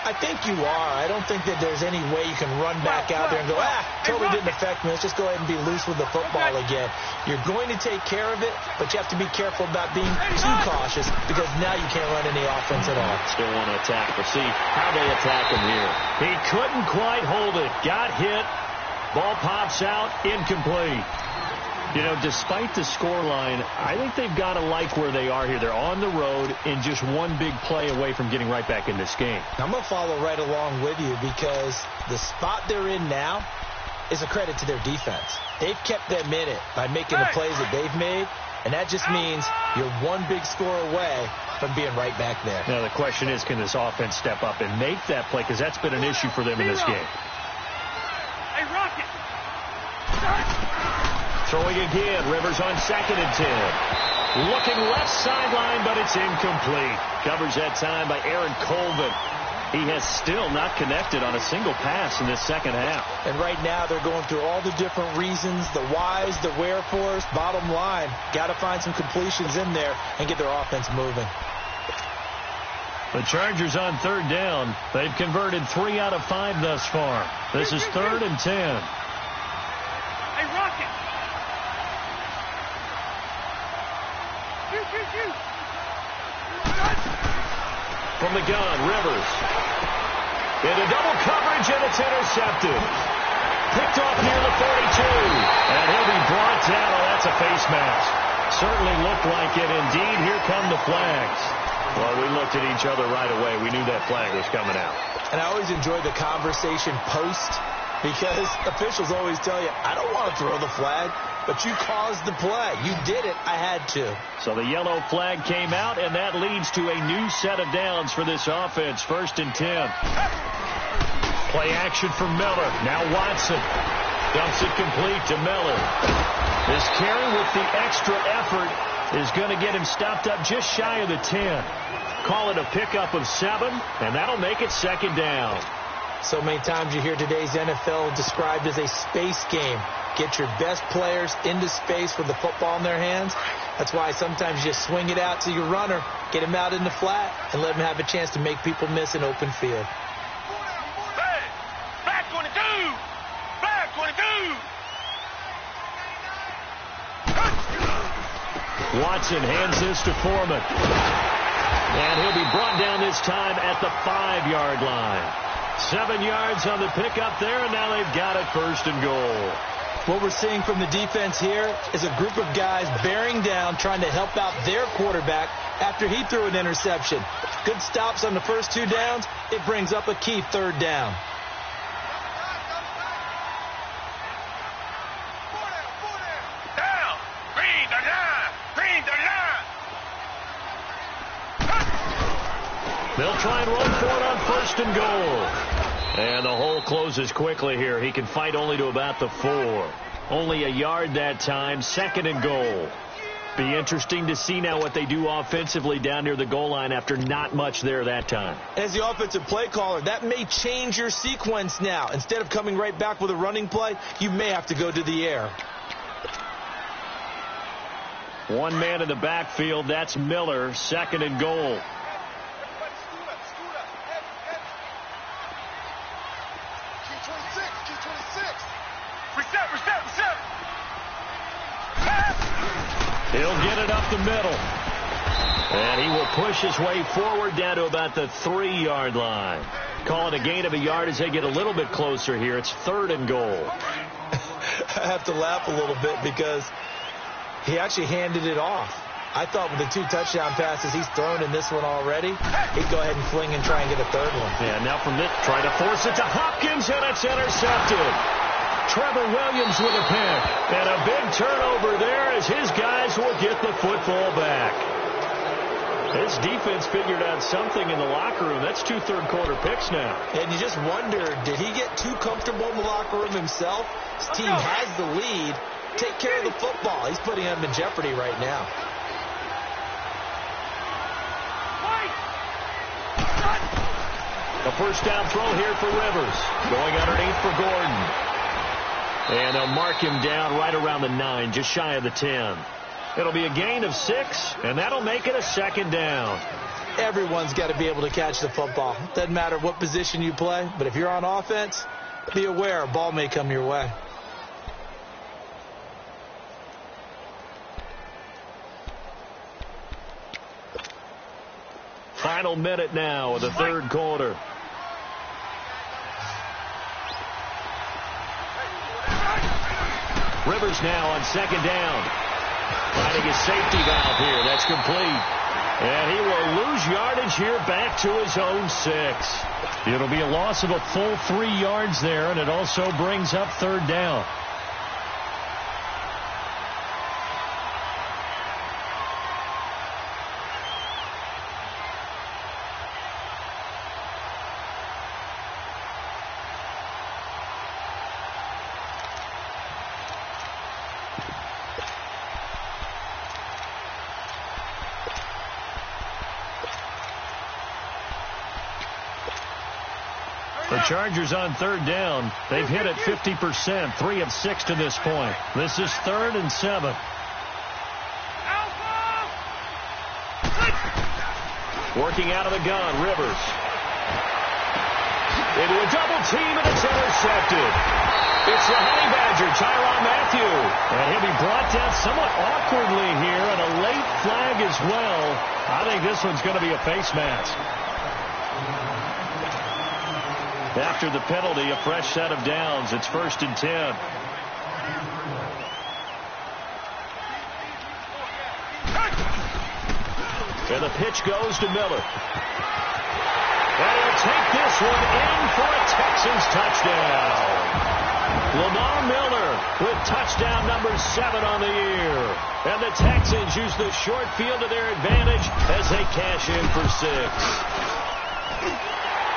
I think you are. I don't think that there's any way you can run back out there and go, totally didn't affect me. Let's just go ahead and be loose with the football again. You're going to take care of it, but you have to be careful about being too cautious, because now you can't run any offense at all. Still want to attack. We'll see how they attack him here. He couldn't quite hold it. Got hit. Ball pops out. Incomplete. You know, despite the scoreline, I think they've got to like where they are here. They're on the road and just one big play away from getting right back in this game. I'm going to follow right along with you, because the spot they're in now is a credit to their defense. They've kept them in it by making the plays that they've made, and that just means you're one big score away from being right back there. Now, the question is, can this offense step up and make that play? Because that's been an issue for them in this game. Hey, Rocket! Throwing again, Rivers on 2nd and 10. Looking left sideline, but it's incomplete. Covers that time by Aaron Colvin. He has still not connected on a single pass in this second half. And right now they're going through all the different reasons, the whys, the wherefores. Bottom line, got to find some completions in there and get their offense moving. The Chargers on third down. They've converted 3 out of 5 thus far. This is 3rd and 10. Hey, Rocket! From the gun, Rivers. Into double coverage, and it's intercepted. Picked off near the 42. And he'll be brought down. Oh, that's a face mask. Certainly looked like it. Indeed, here come the flags. Well, we looked at each other right away. We knew that flag was coming out. And I always enjoy the conversation post, because officials always tell you, I don't want to throw the flag, but you caused the play. You did it. I had to. So the yellow flag came out, and that leads to a new set of downs for this offense. 1st and 10. Play action for Miller. Now Watson dumps it complete to Miller. This carry with the extra effort is going to get him stopped up just shy of the 10. Call it a pickup of 7, and that'll make it 2nd down. So many times you hear today's NFL described as a space game. Get your best players into space with the football in their hands. That's why sometimes you just swing it out to your runner, get him out in the flat, and let him have a chance to make people miss an open field. Back 22! Back 22! Watson hands this to Foreman. And he'll be brought down this time at the 5-yard line. 7 yards on the pickup there, and now they've got it 1st and goal. What we're seeing from the defense here is a group of guys bearing down, trying to help out their quarterback after he threw an interception. Good stops on the first 2 downs. It brings up a key 3rd down. Down! Green the line! Green the line! They'll try and run for it on 1st and goal. And the hole closes quickly here. He can fight only to about the 4. Only a yard that time, 2nd and goal. Be interesting to see now what they do offensively down near the goal line after not much there that time. As the offensive play caller, that may change your sequence now. Instead of coming right back with a running play, you may have to go to the air. One man in the backfield, that's Miller, 2nd and goal. He'll get it up the middle. And he will push his way forward down to about the 3-yard line. Call it a gain of a yard as they get a little bit closer here. It's 3rd and goal. I have to laugh a little bit because he actually handed it off. I thought with the 2 touchdown passes he's thrown in this one already, he'd go ahead and fling and try and get a 3rd one. Yeah, now from this, trying to force it to Hopkins, and it's intercepted. Trevor Williams with a pick. And a big turnover there as his guys will get the football back. This defense figured out something in the locker room. That's 2 third-quarter picks now. And you just wonder, did he get too comfortable in the locker room himself? His team has the lead. Take care of the football. He's putting them in jeopardy right now. A 1st down throw here for Rivers. Going underneath for Gordon. And they'll mark him down right around the 9, just shy of the 10. It'll be a gain of 6, and that'll make it a 2nd down. Everyone's got to be able to catch the football. Doesn't matter what position you play, but if you're on offense, be aware a ball may come your way. Final minute now of the 3rd quarter. Rivers now on 2nd down. Finding his safety valve here. That's complete. And he will lose yardage here back to his own 6. It'll be a loss of a full 3 yards there, and it also brings up 3rd down. The Chargers on 3rd down. They've hit it 50%, 3 of 6 to this point. This is 3rd and 7. Working out of the gun, Rivers. Into a double team, and it's intercepted. It's the Honey Badger, Tyrann Mathieu. And he'll be brought down somewhat awkwardly here, and a late flag as well. I think this one's going to be a face mask. After the penalty, a fresh set of downs. It's 1st and 10. And the pitch goes to Miller. And he'll take this one in for a Texans touchdown. Lamar Miller with touchdown number 7 on the year. And the Texans use the short field to their advantage as they cash in for 6.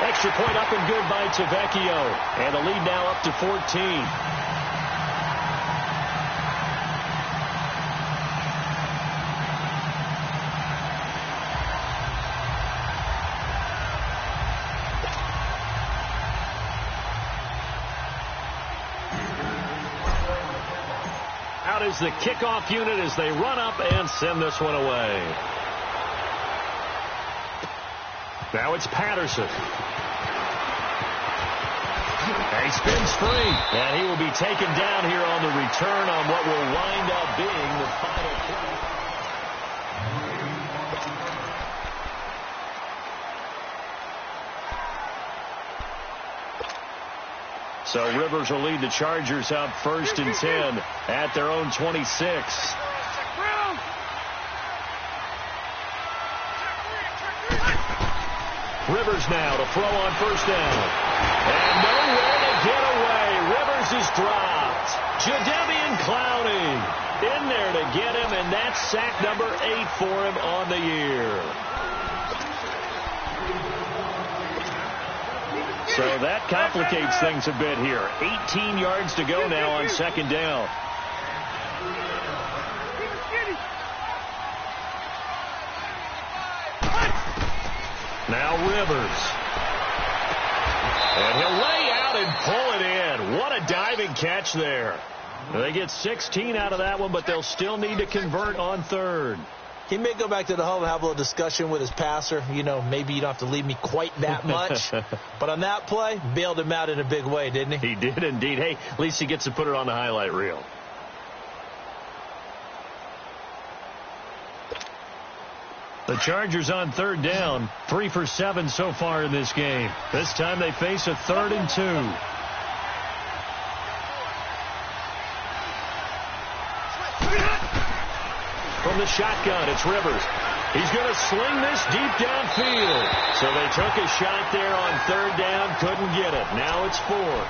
Extra point up and good by Tavecchio. And the lead now up to 14. is the kickoff unit as they run up and send this one away. Now it's Patterson. He spins free, and he will be taken down here on the return on what will wind up being the final play. So Rivers will lead the Chargers out 1st and 10 at their own 26. Rivers now to throw on 1st down. And nowhere to get away. Rivers is dropped. Jadeveon Clowney in there to get him, and that's sack number 8 for him on the year. So that complicates things a bit here. 18 yards to go now on 2nd down. Now Rivers. And he'll lay out and pull it in. What a diving catch there. They get 16 out of that one, but they'll still need to convert on 3rd. He may go back to the huddle and have a little discussion with his passer. You know, maybe you don't have to leave me quite that much. But on that play, bailed him out in a big way, didn't he? He did indeed. Hey, at least he gets to put it on the highlight reel. The Chargers on 3rd down, 3 for 7 so far in this game. This time they face a 3rd and 2. From the shotgun, it's Rivers. He's going to sling this deep downfield. So they took a shot there on 3rd down, couldn't get it. Now it's 4th.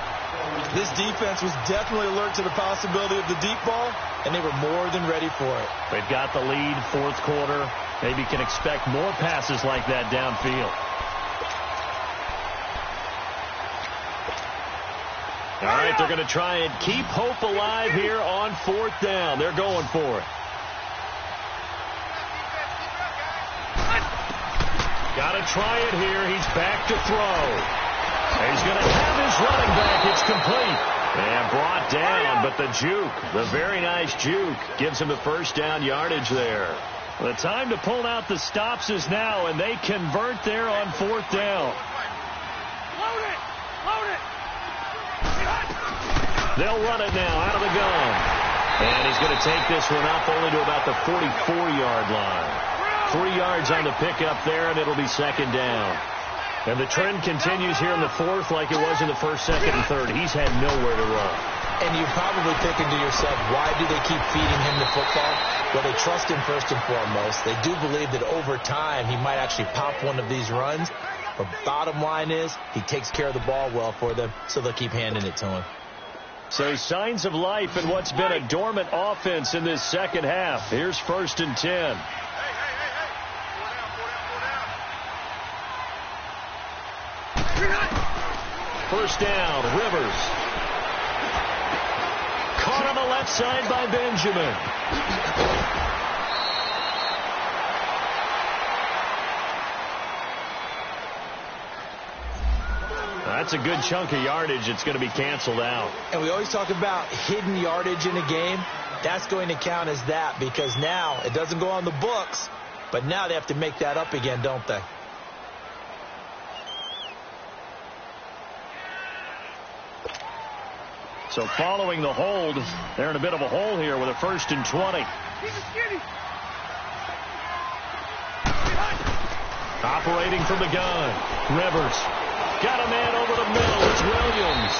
This defense was definitely alert to the possibility of the deep ball, and they were more than ready for it. They've got the lead, 4th quarter. Maybe can expect more passes like that downfield. All right, they're going to try and keep hope alive here on 4th down. They're going for it. Got to try it here. He's back to throw. He's going to have his running back. It's complete. And brought down, but the juke, the very nice juke, gives him the 1st down yardage there. The time to pull out the stops is now, and they convert there on 4th down. Load it! Load it! They'll run it now out of the gun. And he's going to take this one up only to about the 44-yard line. 3 yards on the pickup there, and it'll be 2nd down. And the trend continues here in the 4th like it was in the 1st, 2nd, and 3rd. He's had nowhere to run. And you're probably thinking to yourself, why do they keep feeding him the football? Well, they trust him first and foremost. They do believe that over time he might actually pop one of these runs. But bottom line is he takes care of the ball well for them, so they'll keep handing it to him. So signs of life in what's been a dormant offense in this 2nd half. Here's 1st and 10. First down, Rivers. Caught on the left side by Benjamin. That's a good chunk of yardage. It's going to be canceled out. And we always talk about hidden yardage in a game. That's going to count as that because now it doesn't go on the books, but now they have to make that up again, don't they? So following the hold, they're in a bit of a hole here with a 1st and 20. Operating from the gun, Rivers. Got a man over the middle. It's Williams.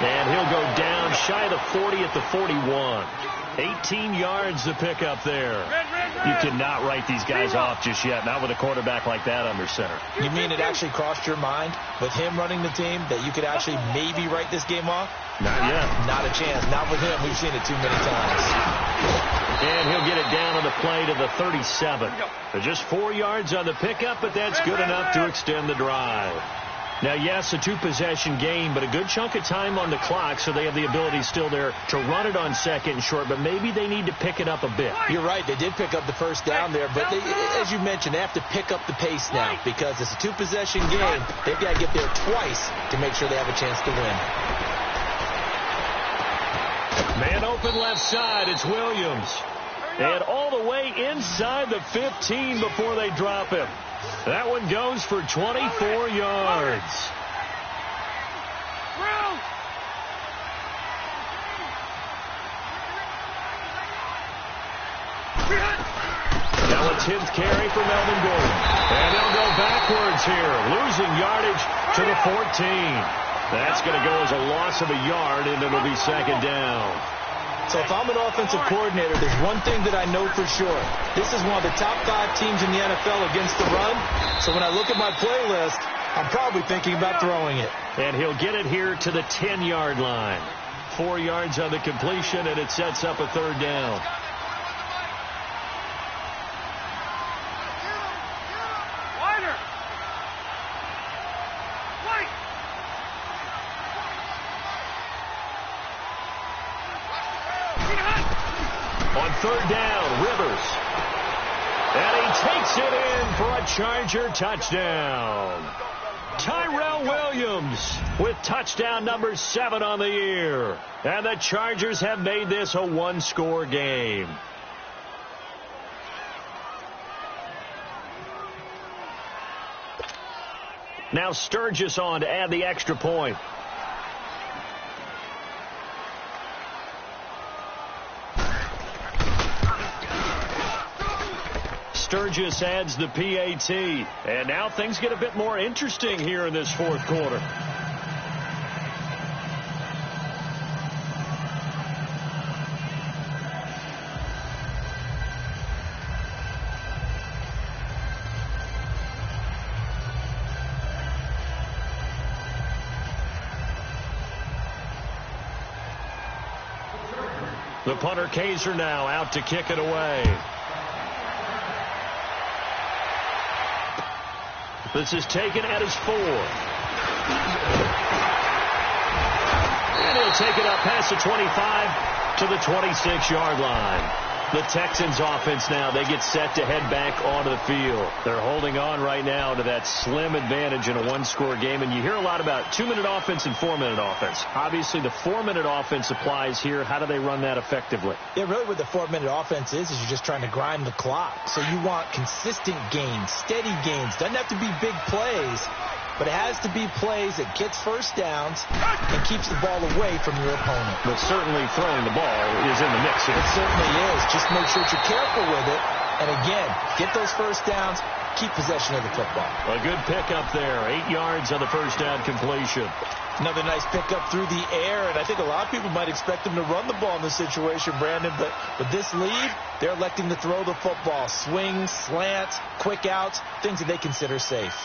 And he'll go down shy of the 40 at the 41. 18 yards to pick up there. You cannot write these guys off just yet, not with a quarterback like that under center. You mean it actually crossed your mind with him running the team that you could actually maybe write this game off? Not yet. Not a chance. Not with him. We've seen it too many times. And he'll get it down on the play to the 37. So just 4 yards on the pickup, but that's good enough to extend the drive. Now, yes, a 2-possession game, but a good chunk of time on the clock, so they have the ability still there to run it on 2nd and short, but maybe they need to pick it up a bit. You're right. They did pick up the 1st down there, but they, as you mentioned, they have to pick up the pace now because it's a 2-possession game. They've got to get there twice to make sure they have a chance to win. And open left side, it's Williams. And all the way inside the 15 before they drop him. That one goes for 24 yards. Now a 10th carry for Melvin Gordon. And they'll go backwards here, losing yardage to the 14. That's going to go as a loss of a yard, and it'll be second down. So if I'm an offensive coordinator, there's one thing that I know for sure. This is one of the top 5 teams in the NFL against the run. So when I look at my playlist, I'm probably thinking about throwing it. And he'll get it here to the 10-yard line. 4 yards on the completion, and it sets up a third down. On third down, Rivers. And he takes it in for a Charger touchdown. Tyrell Williams with touchdown number 7 on the year. And the Chargers have made this a one-score game. Now Sturgis on to add the extra point. Sturgis adds the PAT. And now things get a bit more interesting here in this fourth quarter. The punter Kaiser now out to kick it away. This is taken at his 4. And he'll take it up past the 25 to the 26-yard line. The Texans offense now, they get set to head back onto the field. They're holding on right now to that slim advantage in a one-score game. And you hear a lot about 2-minute offense and 4-minute offense. Obviously, the 4-minute offense applies here. How do they run that effectively? Yeah, really what the 4-minute offense is you're just trying to grind the clock. So you want consistent gains, steady gains. Doesn't have to be big plays, but it has to be plays that gets first downs and keeps the ball away from your opponent. But certainly throwing the ball is in the mix here. It certainly is. Just make sure that you're careful with it. And again, get those first downs, keep possession of the football. A good pickup there. 8 yards on the first down completion. Another nice pickup through the air, and I think a lot of people might expect them to run the ball in this situation, Brandon, but with this lead, they're electing to throw the football. Swings, slants, quick outs, things that they consider safe.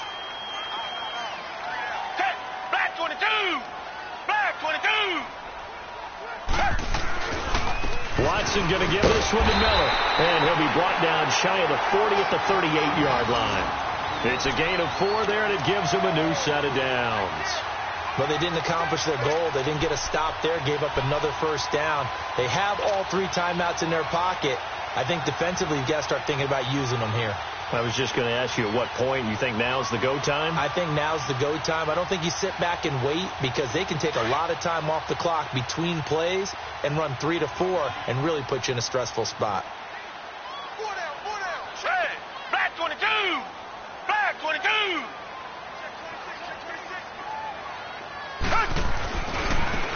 Black 22! Black 22! Watson going to give this one to Miller, and he'll be brought down shy of the 40 at the 38-yard line. It's a gain of 4 there, and it gives them a new set of downs. But they didn't accomplish their goal. They didn't get a stop there, gave up another first down. They have all 3 timeouts in their pocket. I think defensively you've got to start thinking about using them here. I was just going to ask you at what point you think now's the go time? I think now's the go time. I don't think you sit back and wait because they can take a lot of time off the clock between plays and run 3 to 4 and really put you in a stressful spot. 4 down. Hey, Black 22! Black 22!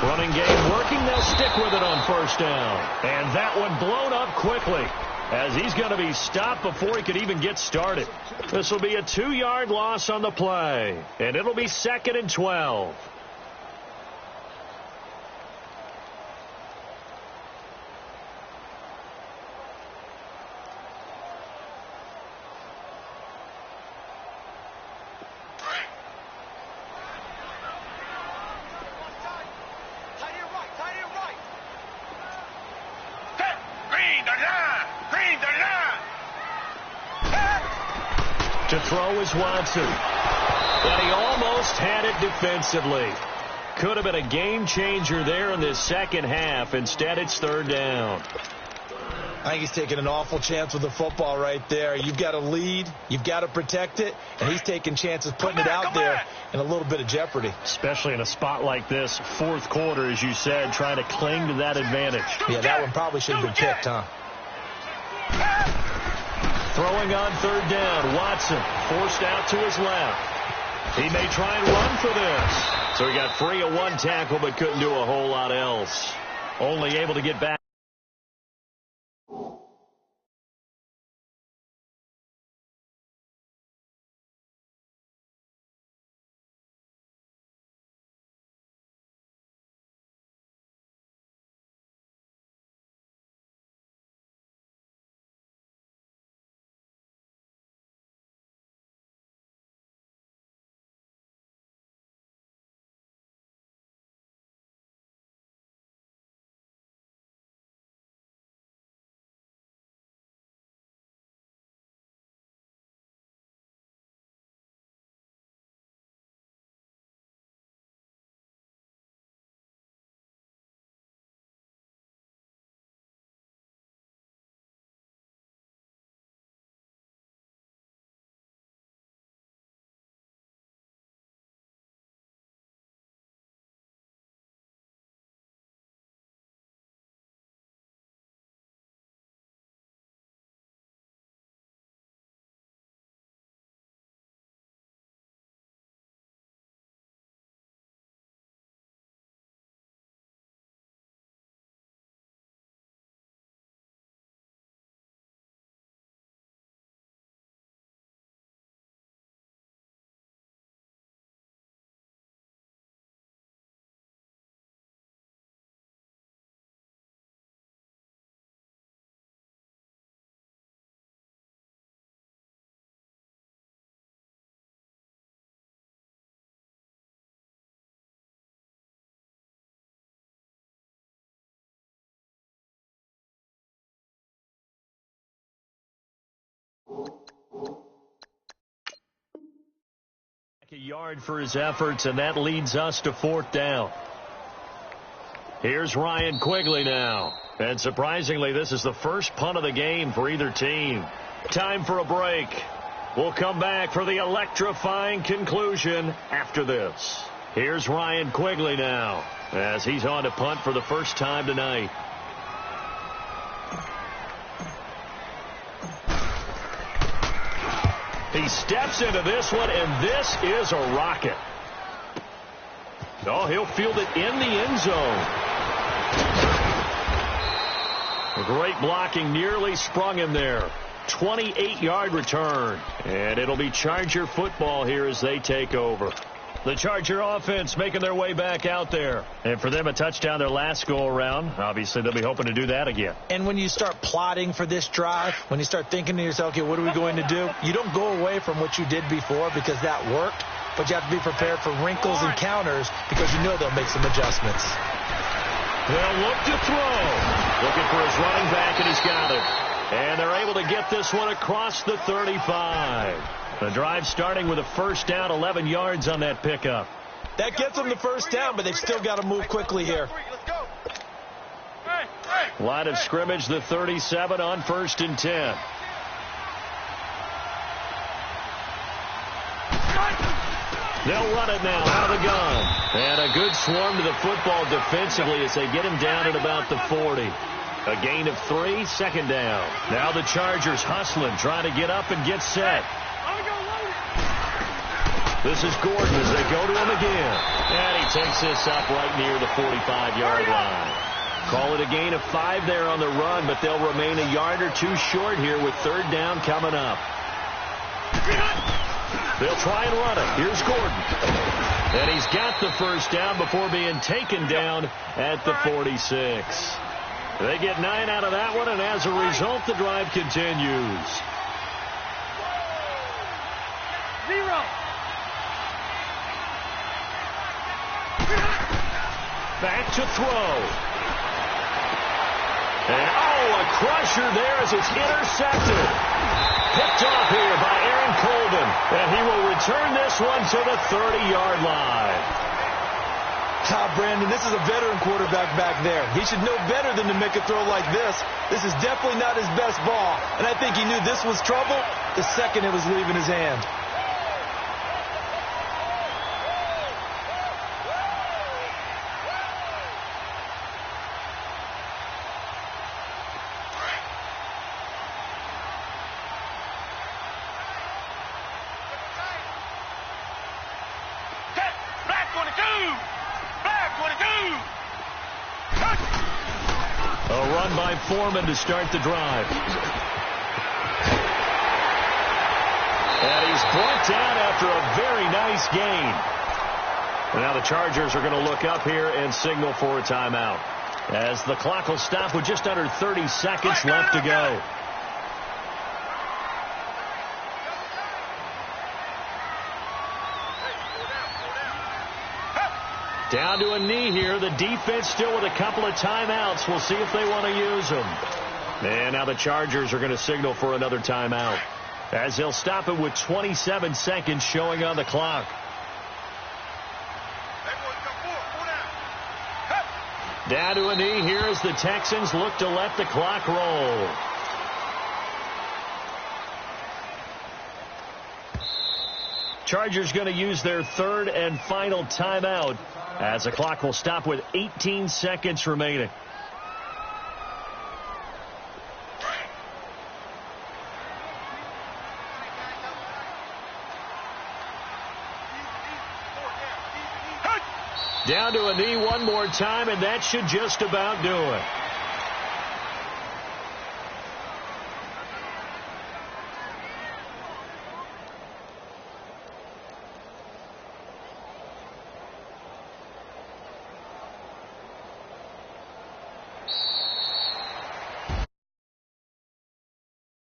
Running game working. They'll stick with it on first down. And that one blown up quickly as he's going to be stopped before he could even get started. This will be a 2-yard loss on the play. And it'll be 2nd and 12. To throw is Watson. And he almost had it defensively. Could have been a game changer there in this second half. Instead, it's 3rd down. I think he's taking an awful chance with the football right there. You've got to lead. You've got to protect it. And he's taking chances putting it out there in a little bit of jeopardy. Especially in a spot like this, fourth quarter, as you said, trying to cling to that advantage. Yeah, that one probably should have been picked, huh? Throwing on third down, Watson forced out to his left. He may try and run for this. So he got free of one tackle but couldn't do a whole lot else. Only able to get back. A yard for his efforts, and that leads us to fourth down. Here's Ryan Quigley now. And surprisingly, this is the first punt of the game for either team. Time for a break. We'll come back for the electrifying conclusion after this. Here's Ryan Quigley now as he's on to punt for the first time tonight. He steps into this one, and this is a rocket. Oh, he'll field it in the end zone. Great blocking, nearly sprung him there. 28-yard return. And it'll be Charger football here as they take over. The Charger offense making their way back out there. And for them, a touchdown their last go-around. Obviously, they'll be hoping to do that again. And when you start plotting for this drive, when you start thinking to yourself, okay, what are we going to do? You don't go away from what you did before because that worked, but you have to be prepared for wrinkles and counters because you know they'll make some adjustments. They'll look to throw. Looking for his running back, and he's got it. And they're able to get this one across the 35. The drive starting with a first down, 11 yards on that pickup. That gets them the first down, but they've still got to move quickly here. Line of scrimmage, the 37 on 1st and 10. They'll run it now out of the gun. And a good swarm to the football defensively as they get him down at about the 40. A gain of 3, second down. Now the Chargers hustling, trying to get up and get set. This is Gordon as they go to him again. And he takes this up right near the 45-yard line. Call it a gain of 5 there on the run, but they'll remain a yard or two short here with third down coming up. They'll try and run it. Here's Gordon. And he's got the first down before being taken down at the 46. They get 9 out of that one, and as a result, the drive continues. 0. Back to throw. And, a crusher there as it's intercepted. Picked off here by Aaron Colvin. And he will return this one to the 30-yard line. Brandon, this is a veteran quarterback back there. He should know better than to make a throw like this. This is definitely not his best ball. And I think he knew this was trouble the second it was leaving his hand. A run by Foreman to start the drive. And he's brought down after a very nice gain. And now the Chargers are going to look up here and signal for a timeout, as the clock will stop with just under 30 seconds left to go. Down to a knee here. The defense still with a couple of timeouts. We'll see if they want to use them. And now the Chargers are going to signal for another timeout, as they'll stop it with 27 seconds showing on the clock. Down to a knee here as the Texans look to let the clock roll. Chargers going to use their third and final timeout, as the clock will stop with 18 seconds remaining. Down to a knee one more time, and that should just about do it.